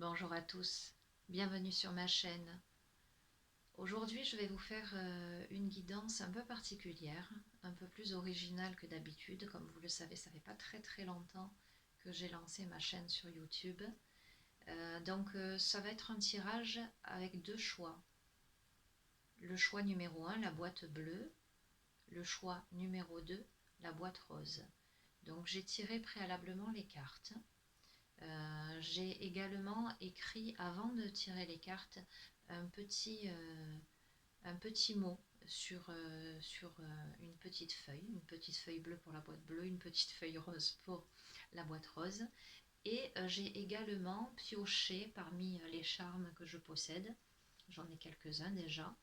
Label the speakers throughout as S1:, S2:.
S1: Bonjour à tous, bienvenue sur ma chaîne. Aujourd'hui, je vais vous faire une guidance un peu particulière, un peu plus originale que d'habitude. Comme vous le savez, ça fait pas très longtemps que j'ai lancé ma chaîne sur YouTube. Ça va être un tirage avec deux choix. Le choix numéro 1, la boîte bleue. Le choix numéro 2, la boîte rose. Donc j'ai tiré préalablement les cartes. J'ai également écrit, avant de tirer les cartes, un petit mot sur une petite feuille bleue pour la boîte bleue, une petite feuille rose pour la boîte rose. Et j'ai également pioché parmi les charmes que je possède, j'en ai quelques-uns déjà,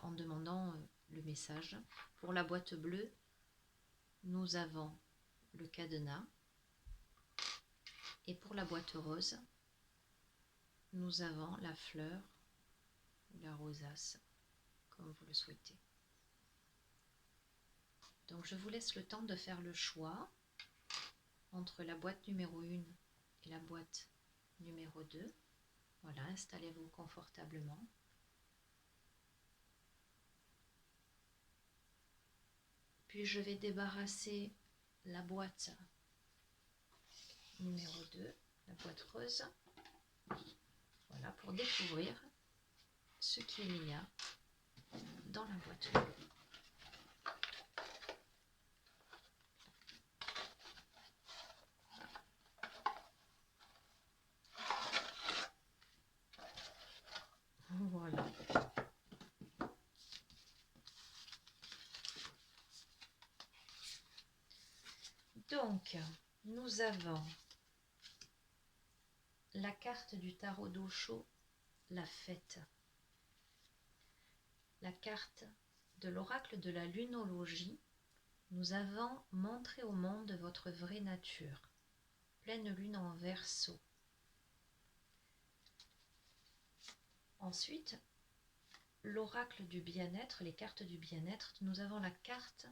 S1: en demandant le message. Pour la boîte bleue, nous avons le cadenas. Et pour la boîte rose, nous avons la fleur ou la rosace, comme vous le souhaitez. Donc je vous laisse le temps de faire le choix entre la boîte numéro 1 et la boîte numéro 2. Voilà, installez-vous confortablement. Puis je vais débarrasser la boîte numéro 2, la boîte rose. Voilà, pour découvrir ce qu'il y a dans la boîte bleue. Voilà. Donc, nous avons la carte du tarot d'Osho, la fête. La carte de l'oracle de la lunologie, nous avons montré au monde votre vraie nature. Pleine lune en Verseau. Ensuite, l'oracle du bien-être, les cartes du bien-être, nous avons la carte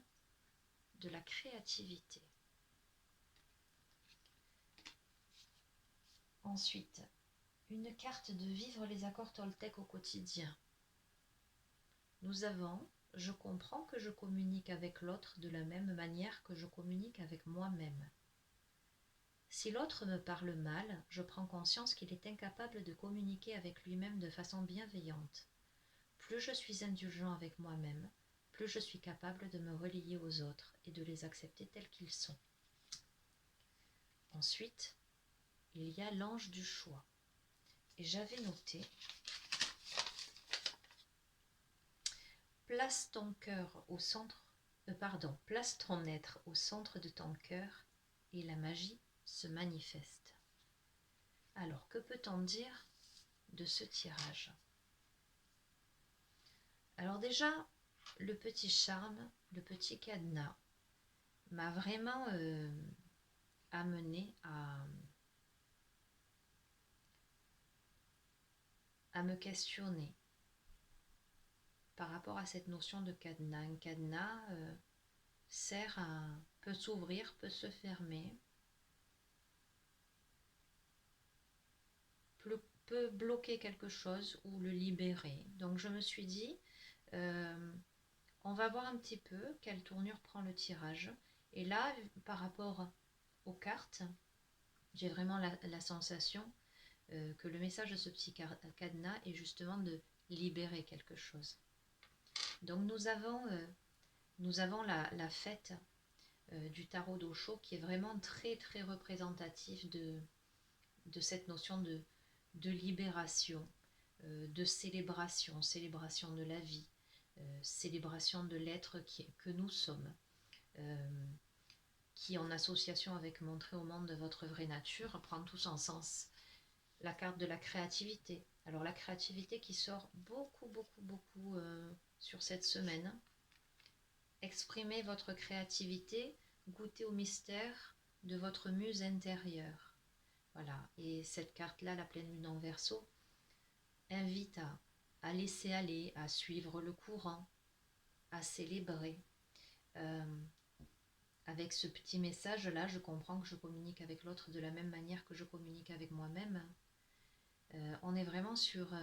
S1: de la créativité. Ensuite, une carte de vivre les accords toltèques au quotidien. Nous avons, je comprends que je communique avec l'autre de la même manière que je communique avec moi-même. Si l'autre me parle mal, je prends conscience qu'il est incapable de communiquer avec lui-même de façon bienveillante. Plus je suis indulgent avec moi-même, plus je suis capable de me relier aux autres et de les accepter tels qu'ils sont. Ensuite, il y a l'ange du choix. Et j'avais noté « Place ton cœur au centre, place ton être au centre de ton cœur et la magie se manifeste. » Alors, que peut-on dire de ce tirage? Alors déjà, le petit charme, le petit cadenas m'a vraiment amené à me questionner par rapport à cette notion de cadenas. Un cadenas peut s'ouvrir, peut se fermer, peut bloquer quelque chose ou le libérer. Donc je me suis dit, on va voir un petit peu quelle tournure prend le tirage. Et là, par rapport aux cartes, j'ai vraiment la sensation que le message de ce petit cadenas est justement de libérer quelque chose. Donc nous avons la fête du tarot d'Osho qui est vraiment très représentatif de cette notion de libération, de célébration de la vie, célébration de l'être que nous sommes, qui en association avec montrer au monde votre vraie nature prend tout son sens. La carte de la créativité. Alors la créativité qui sort beaucoup sur cette semaine. Exprimez votre créativité, goûtez au mystère de votre muse intérieure. Voilà, et cette carte-là, la pleine lune en Verseau, invite à laisser aller, à suivre le courant, à célébrer. Avec ce petit message-là, je comprends que je communique avec l'autre de la même manière que je communique avec moi-même. On est vraiment sur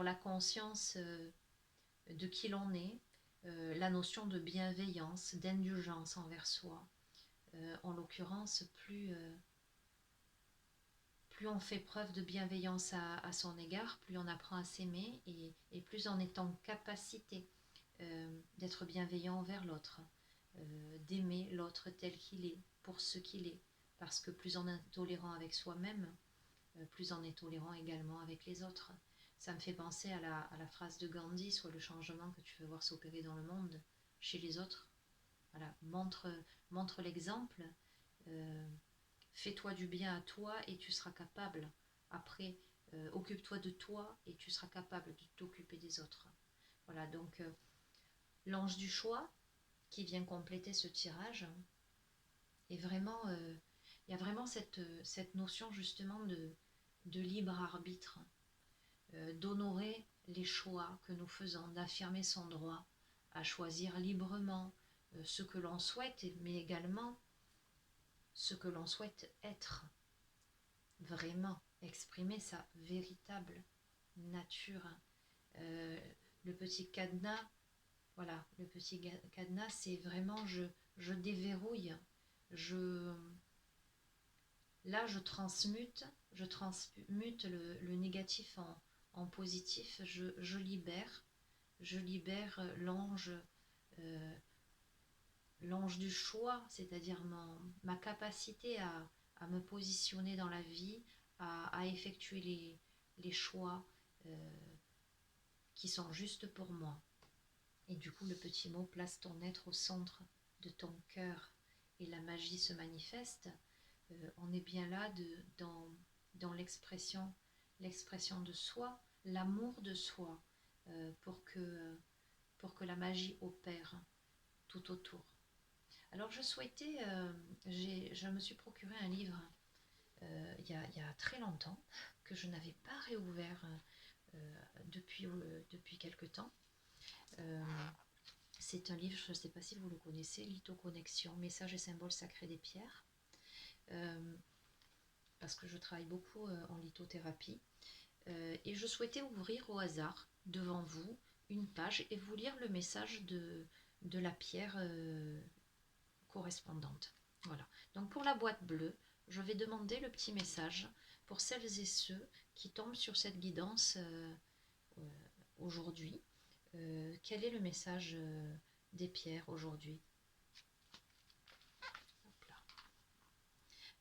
S1: la conscience de qui l'on est, la notion de bienveillance, d'indulgence envers soi. En l'occurrence, plus on fait preuve de bienveillance à son égard, plus on apprend à s'aimer et plus on est en capacité d'être bienveillant envers l'autre, d'aimer l'autre tel qu'il est, pour ce qu'il est. Parce que plus on est tolérant avec soi-même, plus on est tolérant également avec les autres. Ça me fait penser à la phrase de Gandhi: soit le changement que tu veux voir s'opérer dans le monde, chez les autres. Voilà, montre l'exemple, euh, fais-toi du bien à toi et tu seras capable. Après, occupe-toi de toi et tu seras capable de t'occuper des autres. Voilà, donc l'ange du choix qui vient compléter ce tirage est vraiment, il y a vraiment cette notion justement de libre arbitre, d'honorer les choix que nous faisons, d'affirmer son droit à choisir librement ce que l'on souhaite, mais également ce que l'on souhaite être, vraiment exprimer sa véritable nature. Euh, le petit cadenas, voilà, le petit cadenas, c'est vraiment je déverrouille, je, là je transmute le négatif en positif, je libère euh, l'ange du choix, c'est-à-dire ma capacité à me positionner dans la vie, à effectuer les choix qui sont justes pour moi. Et du coup, le petit mot: place ton être au centre de ton cœur et la magie se manifeste. On est bien là dans l'expression de soi, l'amour de soi, pour que la magie opère tout autour. Alors je souhaitais, je me suis procuré un livre il y a très longtemps, que je n'avais pas réouvert depuis quelque temps. C'est un livre, je ne sais pas si vous le connaissez, Lithoconnexion, messages et symboles sacrés des pierres, parce que je travaille beaucoup en lithothérapie, et je souhaitais ouvrir au hasard devant vous une page et vous lire le message de la pierre correspondante. Voilà. Donc pour la boîte bleue, je vais demander le petit message pour celles et ceux qui tombent sur cette guidance aujourd'hui. Quel est le message des pierres aujourd'hui?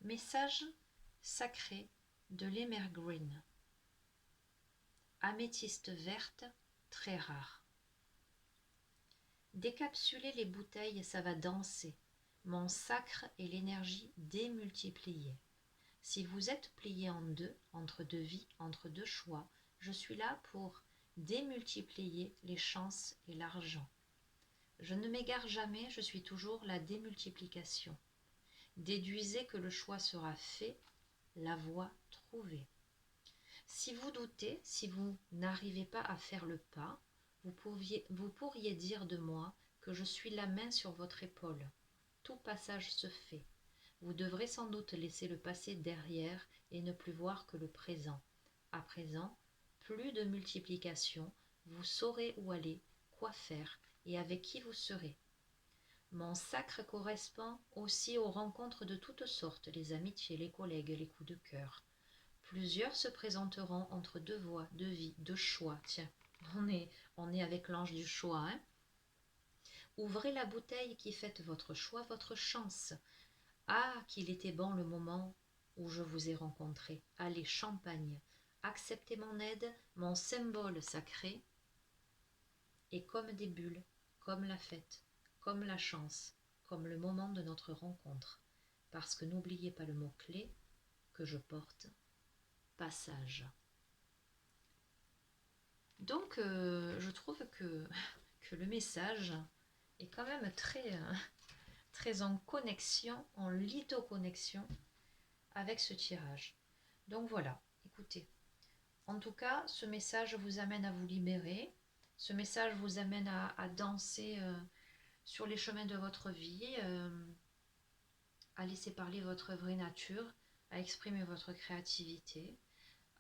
S1: Message sacré de l'Emergreen. Améthyste verte, très rare. Décapsuler les bouteilles, ça va danser. Mon sacre est l'énergie démultipliée. Si vous êtes plié en deux, entre deux vies, entre deux choix, je suis là pour démultiplier les chances et l'argent. Je ne m'égare jamais, je suis toujours la démultiplication. Déduisez que le choix sera fait, la voie trouvée. Si vous doutez, si vous n'arrivez pas à faire le pas, vous pourriez dire de moi que je suis la main sur votre épaule. Tout passage se fait. Vous devrez sans doute laisser le passé derrière et ne plus voir que le présent. À présent, plus de multiplication, vous saurez où aller, quoi faire et avec qui vous serez. Mon sacre correspond aussi aux rencontres de toutes sortes, les amitiés, les collègues, les coups de cœur. Plusieurs se présenteront entre deux voies, deux vies, deux choix. Tiens, on est avec l'ange du choix, hein. Ouvrez la bouteille qui fête votre choix, votre chance. Ah, qu'il était bon le moment où je vous ai rencontré. Allez, champagne, acceptez mon aide, mon symbole sacré. Et comme des bulles, comme la fête, comme la chance, comme le moment de notre rencontre. Parce que n'oubliez pas le mot-clé que je porte: passage. Donc, je trouve que le message est quand même très en connexion, en lithoconnexion avec ce tirage. Donc voilà, écoutez. En tout cas, ce message vous amène à vous libérer. Ce message vous amène à danser sur les chemins de votre vie, à laisser parler votre vraie nature, à exprimer votre créativité,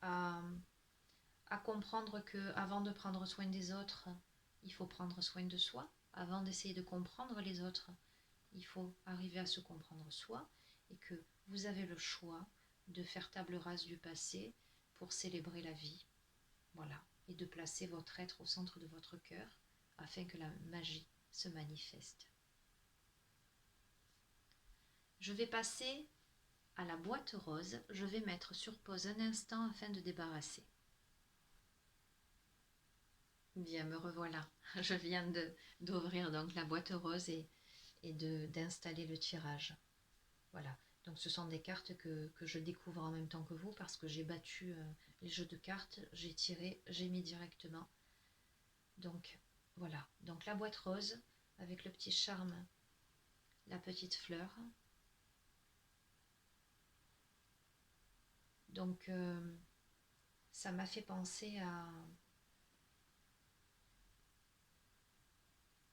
S1: à comprendre que avant de prendre soin des autres, il faut prendre soin de soi. Avant d'essayer de comprendre les autres, il faut arriver à se comprendre soi, et que vous avez le choix de faire table rase du passé pour célébrer la vie. Voilà. Et de placer votre être au centre de votre cœur afin que la magie se manifeste. Je vais passer à la boîte rose. Je vais mettre sur pause un instant afin de débarrasser. Bien, me revoilà. Je viens d'ouvrir donc la boîte rose et d'installer le tirage. Voilà. Donc ce sont des cartes que je découvre en même temps que vous parce que j'ai battu les jeux de cartes, j'ai tiré, j'ai mis directement. Donc voilà. Donc la boîte rose avec le petit charme, la petite fleur. Donc ça m'a fait penser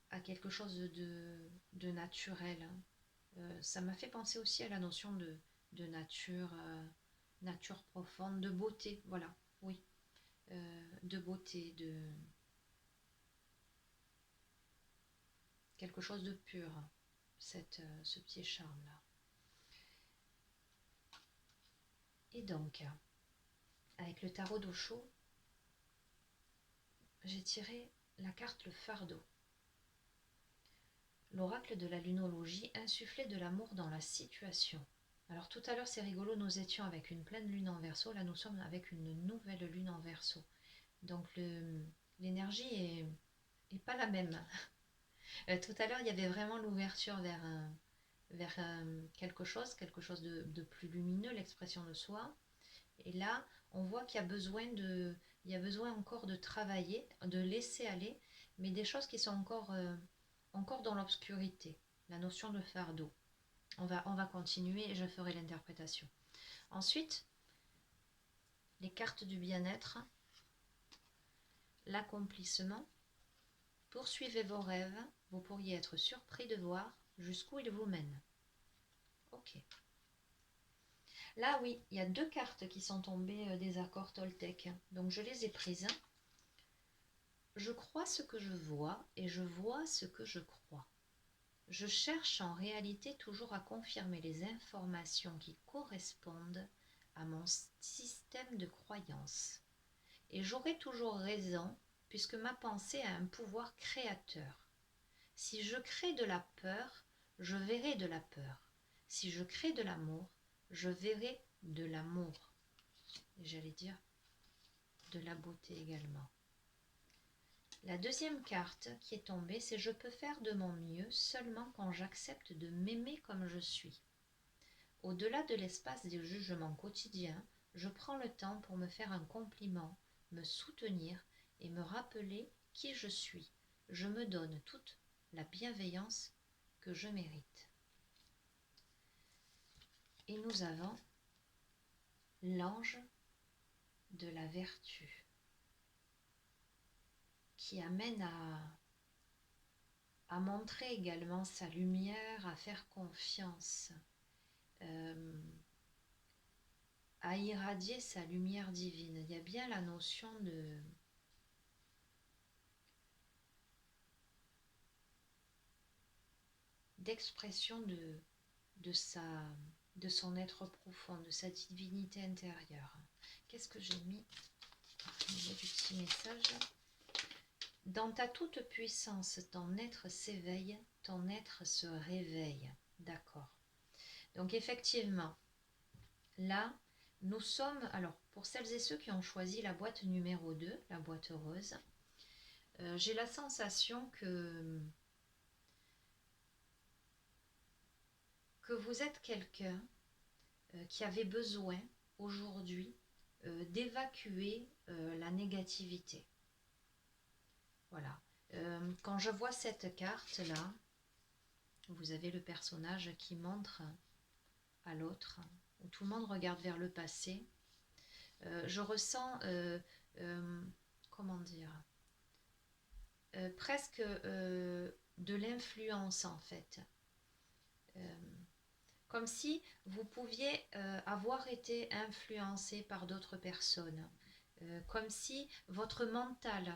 S1: à quelque chose de naturel. Ça m'a fait penser aussi à la notion de nature, nature profonde, de beauté, voilà, oui, de beauté, de quelque chose de pur, ce petit charme-là. Et donc, avec le tarot d'Osho, j'ai tiré la carte le fardeau. L'oracle de la lunologie insufflait de l'amour dans la situation. Alors tout à l'heure c'est rigolo, nous étions avec une pleine lune en Verseau, là nous sommes avec une nouvelle lune en Verseau. Donc l'énergie est pas la même. Tout à l'heure il y avait vraiment l'ouverture vers quelque chose de plus lumineux, l'expression de soi. Et là on voit qu'il y a besoin encore de travailler, de laisser aller, mais des choses qui sont encore dans l'obscurité, la notion de fardeau. On va continuer et je ferai l'interprétation. Ensuite, les cartes du bien-être, l'accomplissement. Poursuivez vos rêves, vous pourriez être surpris de voir jusqu'où ils vous mènent. Ok. Là, oui, il y a 2 cartes qui sont tombées des accords Toltec. Donc, je les ai prises. Je crois ce que je vois et je vois ce que je crois. Je cherche en réalité toujours à confirmer les informations qui correspondent à mon système de croyance. Et j'aurai toujours raison puisque ma pensée a un pouvoir créateur. Si je crée de la peur, je verrai de la peur. Si je crée de l'amour, je verrai de l'amour. Et j'allais dire de la beauté également. La deuxième carte qui est tombée, c'est « Je peux faire de mon mieux seulement quand j'accepte de m'aimer comme je suis ». Au-delà de l'espace des jugements quotidiens, je prends le temps pour me faire un compliment, me soutenir et me rappeler qui je suis. Je me donne toute la bienveillance que je mérite. Et nous avons l'ange de la vertu qui amène à montrer également sa lumière, à faire confiance, à irradier sa lumière divine. Il y a bien la notion d'expression de son être profond, de sa divinité intérieure. Qu'est-ce que j'ai mis au niveau du petit message ? Dans ta toute puissance, ton être s'éveille, ton être se réveille. D'accord. Donc effectivement, là, nous sommes, alors pour celles et ceux qui ont choisi la boîte numéro 2, la boîte rose, j'ai la sensation que vous êtes quelqu'un qui avait besoin aujourd'hui d'évacuer la négativité. Voilà. Quand je vois cette carte-là, vous avez le personnage qui montre à l'autre, où tout le monde regarde vers le passé. Je ressens, comment dire, presque de l'influence en fait. comme si vous pouviez avoir été influencé par d'autres personnes, comme si votre mental,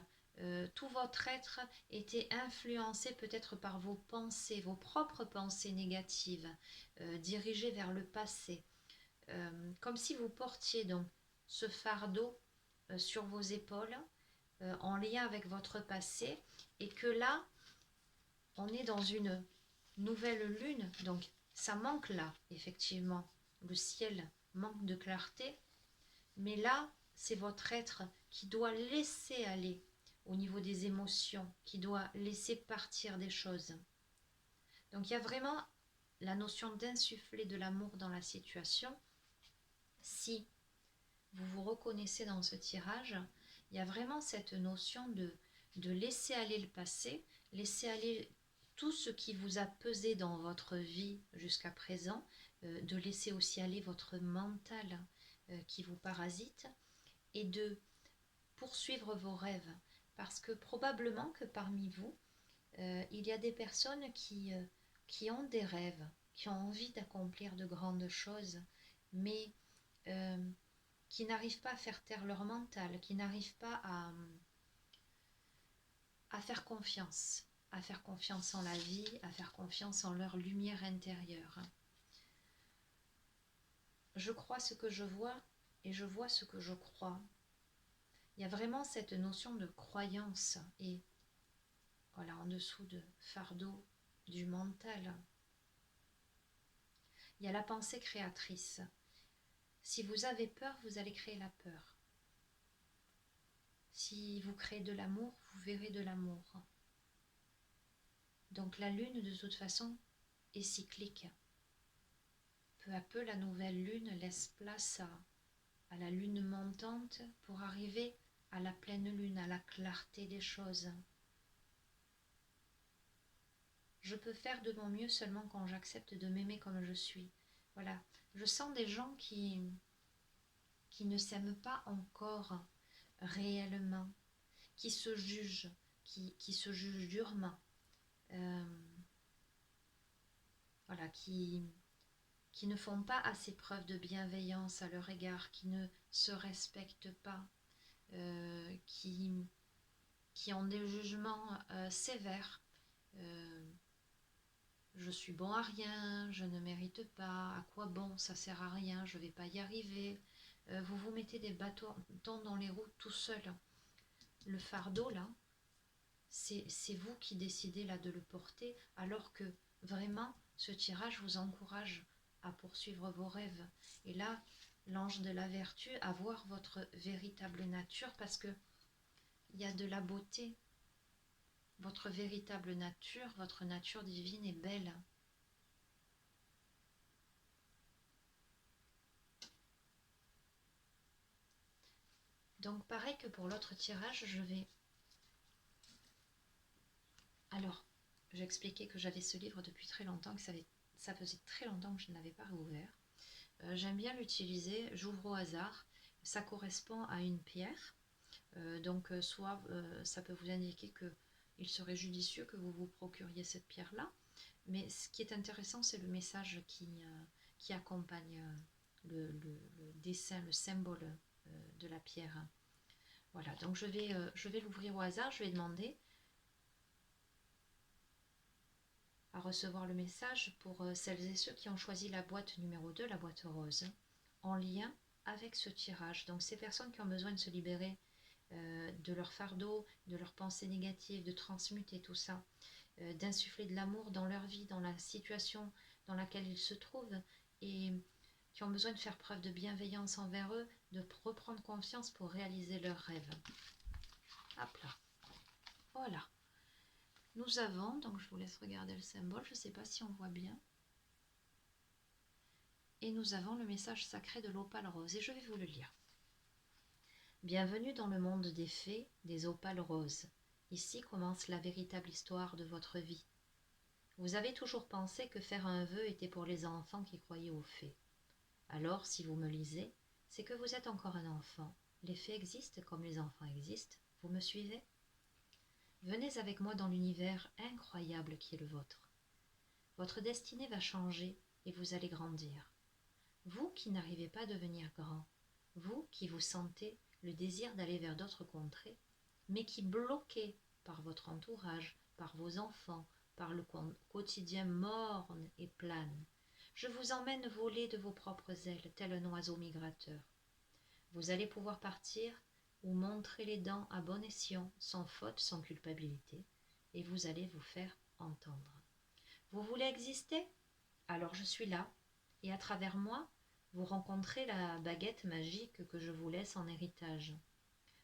S1: tout votre être était influencé peut-être par vos pensées, vos propres pensées négatives, dirigées vers le passé, comme si vous portiez donc ce fardeau sur vos épaules, en lien avec votre passé, et que là, on est dans une nouvelle lune, donc ça manque là, effectivement. Le ciel manque de clarté, mais là, c'est votre être qui doit laisser aller au niveau des émotions, qui doit laisser partir des choses. Donc il y a vraiment la notion d'insuffler de l'amour dans la situation. Si vous vous reconnaissez dans ce tirage, il y a vraiment cette notion de laisser aller le passé, laisser aller tout ce qui vous a pesé dans votre vie jusqu'à présent, de laisser aussi aller votre mental qui vous parasite, et de poursuivre vos rêves. Parce que probablement que parmi vous, il y a des personnes qui ont des rêves, qui ont envie d'accomplir de grandes choses, mais qui n'arrivent pas à faire taire leur mental, qui n'arrivent pas à faire confiance en la vie, à faire confiance en leur lumière intérieure. Je crois ce que je vois et je vois ce que je crois. Il y a vraiment cette notion de croyance et voilà, en dessous de fardeau du mental. Il y a la pensée créatrice. Si vous avez peur, vous allez créer la peur. Si vous créez de l'amour, vous verrez de l'amour. Donc la lune, de toute façon, est cyclique. Peu à peu, la nouvelle lune laisse place à la lune montante pour arriver à la pleine lune, à la clarté des choses. Je peux faire de mon mieux seulement quand j'accepte de m'aimer comme je suis. Voilà, je sens des gens qui ne s'aiment pas encore réellement, qui se jugent, qui se jugent durement, voilà, qui ne font pas assez preuve de bienveillance à leur égard, qui ne se respectent pas, qui ont des jugements sévères. Je suis bon à rien, je ne mérite pas, à quoi bon, ça sert à rien, je ne vais pas y arriver. Vous vous mettez des bâtons dans les roues tout seul. Le fardeau là, c'est vous qui décidez là de le porter, alors que vraiment ce tirage vous encourage à poursuivre vos rêves. Et là, l'ange de la vertu, à voir votre véritable nature, parce que il y a de la beauté. Votre véritable nature, votre nature divine est belle. Donc pareil que pour l'autre tirage, je vais... Alors, j'ai expliqué que j'avais ce livre depuis très longtemps, que ça faisait très longtemps que je ne l'avais pas rouvert. J'aime bien l'utiliser, j'ouvre au hasard, ça correspond à une pierre, donc soit ça peut vous indiquer qu'il serait judicieux que vous vous procuriez cette pierre-là, mais ce qui est intéressant, c'est le message qui accompagne le dessin, le symbole de la pierre. Voilà, donc je vais l'ouvrir au hasard, je vais demander à recevoir le message pour celles et ceux qui ont choisi la boîte numéro 2, la boîte rose, en lien avec ce tirage. Donc ces personnes qui ont besoin de se libérer de leur fardeau, de leurs pensées négatives, de transmuter tout ça, d'insuffler de l'amour dans leur vie, dans la situation dans laquelle ils se trouvent, et qui ont besoin de faire preuve de bienveillance envers eux, de reprendre confiance pour réaliser leurs rêves. Hop là. Voilà. Nous avons, donc je vous laisse regarder le symbole, je ne sais pas si on voit bien. Et nous avons le message sacré de l'opale rose, et je vais vous le lire. Bienvenue dans le monde des fées, des opales roses. Ici commence la véritable histoire de votre vie. Vous avez toujours pensé que faire un vœu était pour les enfants qui croyaient aux fées. Alors, si vous me lisez, c'est que vous êtes encore un enfant. Les fées existent comme les enfants existent. Vous me suivez ? Venez avec moi dans l'univers incroyable qui est le vôtre. Votre destinée va changer et vous allez grandir. Vous qui n'arrivez pas à devenir grand, vous qui vous sentez le désir d'aller vers d'autres contrées, mais qui bloquez par votre entourage, par vos enfants, par le quotidien morne et plane, je vous emmène voler de vos propres ailes, tel un oiseau migrateur. Vous allez pouvoir partir ou montrer les dents à bon escient, sans faute, sans culpabilité, et vous allez vous faire entendre. Vous voulez exister? Alors je suis là, et à travers moi, vous rencontrez la baguette magique que je vous laisse en héritage.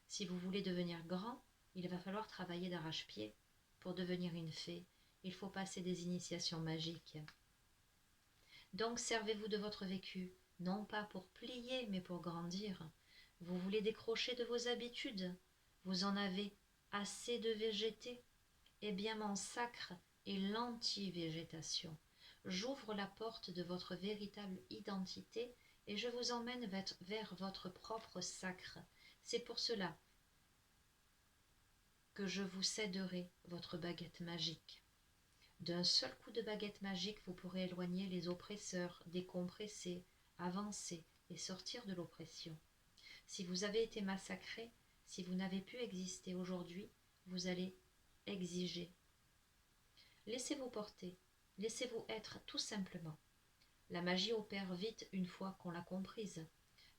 S1: Si vous voulez devenir grand, il va falloir travailler d'arrache-pied. Pour devenir une fée, il faut passer des initiations magiques. Donc servez-vous de votre vécu, non pas pour plier, mais pour grandir. Vous voulez décrocher de vos habitudes? Vous en avez assez de végéter? Eh bien mon sacre est l'anti-végétation. J'ouvre la porte de votre véritable identité et je vous emmène vers votre propre sacre. C'est pour cela que je vous céderai votre baguette magique. D'un seul coup de baguette magique, vous pourrez éloigner les oppresseurs, décompresser, avancer et sortir de l'oppression. Si vous avez été massacré, si vous n'avez pu exister aujourd'hui, vous allez exiger. Laissez-vous porter, laissez-vous être tout simplement. La magie opère vite une fois qu'on l'a comprise.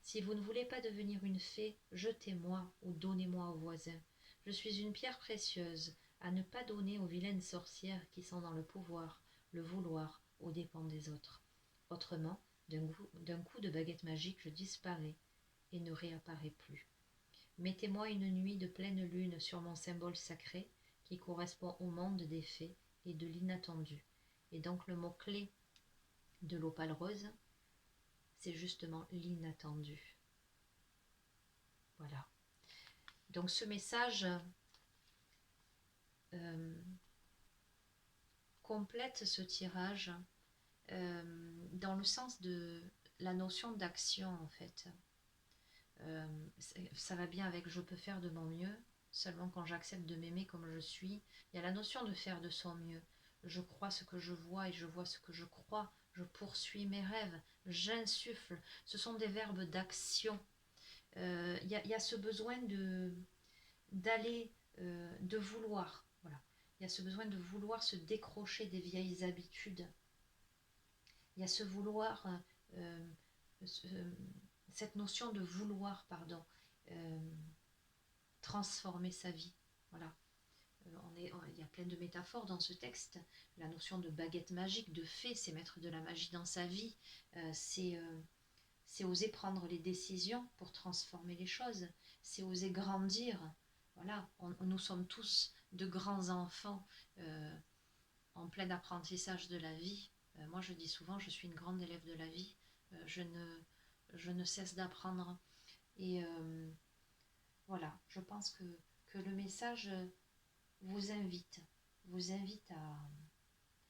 S1: Si vous ne voulez pas devenir une fée, jetez-moi ou donnez-moi au voisin. Je suis une pierre précieuse à ne pas donner aux vilaines sorcières qui sont dans le pouvoir, le vouloir, aux dépens des autres. Autrement, d'un coup de baguette magique, je disparais et ne réapparais plus. Mettez-moi une nuit de pleine lune sur mon symbole sacré qui correspond au monde des fées et de l'inattendu. Et donc le mot-clé de l'opale rose, c'est justement l'inattendu. Voilà. Donc ce message complète ce tirage dans le sens de la notion d'action en fait. Ça va bien avec je peux faire de mon mieux, seulement quand j'accepte de m'aimer comme je suis. Il y a la notion de faire de son mieux. Je crois ce que je vois et je vois ce que je crois. Je poursuis mes rêves, j'insuffle. Ce sont des verbes d'action. Il y a ce besoin d'aller, de vouloir. Voilà. Il y a ce besoin de vouloir se décrocher des vieilles habitudes. Il y a ce vouloir, cette notion de vouloir, pardon, transformer sa vie. Voilà. Il y a plein de métaphores dans ce texte. La notion de baguette magique, de fée, c'est mettre de la magie dans sa vie. C'est oser prendre les décisions pour transformer les choses. C'est oser grandir. Voilà, nous sommes tous de grands enfants en plein apprentissage de la vie. Moi, je dis souvent, je suis une grande élève de la vie. Je ne cesse d'apprendre. Et voilà, je pense que le message vous invite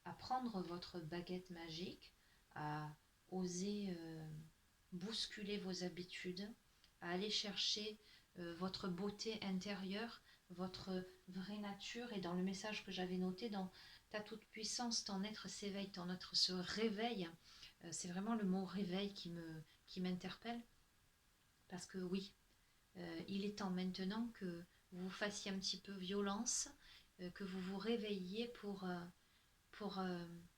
S1: à prendre votre baguette magique, à oser bousculer vos habitudes, à aller chercher votre beauté intérieure, votre vraie nature. Et dans le message que j'avais noté, dans ta toute puissance, ton être s'éveille, ton être se réveille. C'est vraiment le mot réveil qui m'interpelle. Parce que oui, il est temps maintenant que vous fassiez un petit peu violence, que vous vous réveilliez pour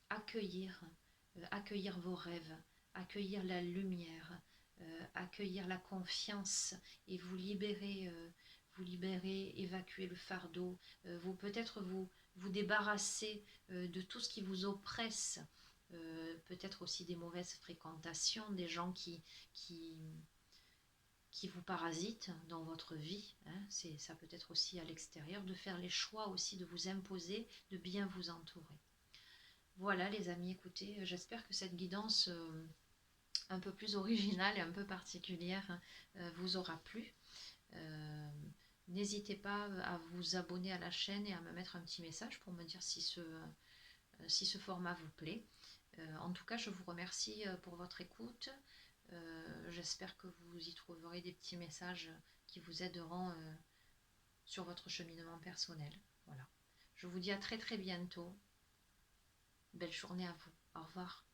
S1: accueillir vos rêves, accueillir la lumière, accueillir la confiance et vous libérer, évacuer le fardeau, vous peut-être vous débarrasser de tout ce qui vous oppresse, peut-être aussi des mauvaises fréquentations, des gens qui vous parasitent dans votre vie, hein. Ça peut être aussi à l'extérieur, de faire les choix aussi, de vous imposer, de bien vous entourer. Voilà les amis, écoutez, j'espère que cette guidance un peu plus originale et un peu particulière vous aura plu. N'hésitez pas à vous abonner à la chaîne et à me mettre un petit message pour me dire si ce format vous plaît. En tout cas, je vous remercie pour votre écoute. J'espère que vous y trouverez des petits messages qui vous aideront sur votre cheminement personnel. Voilà. Je vous dis à très très bientôt. Belle journée à vous. Au revoir.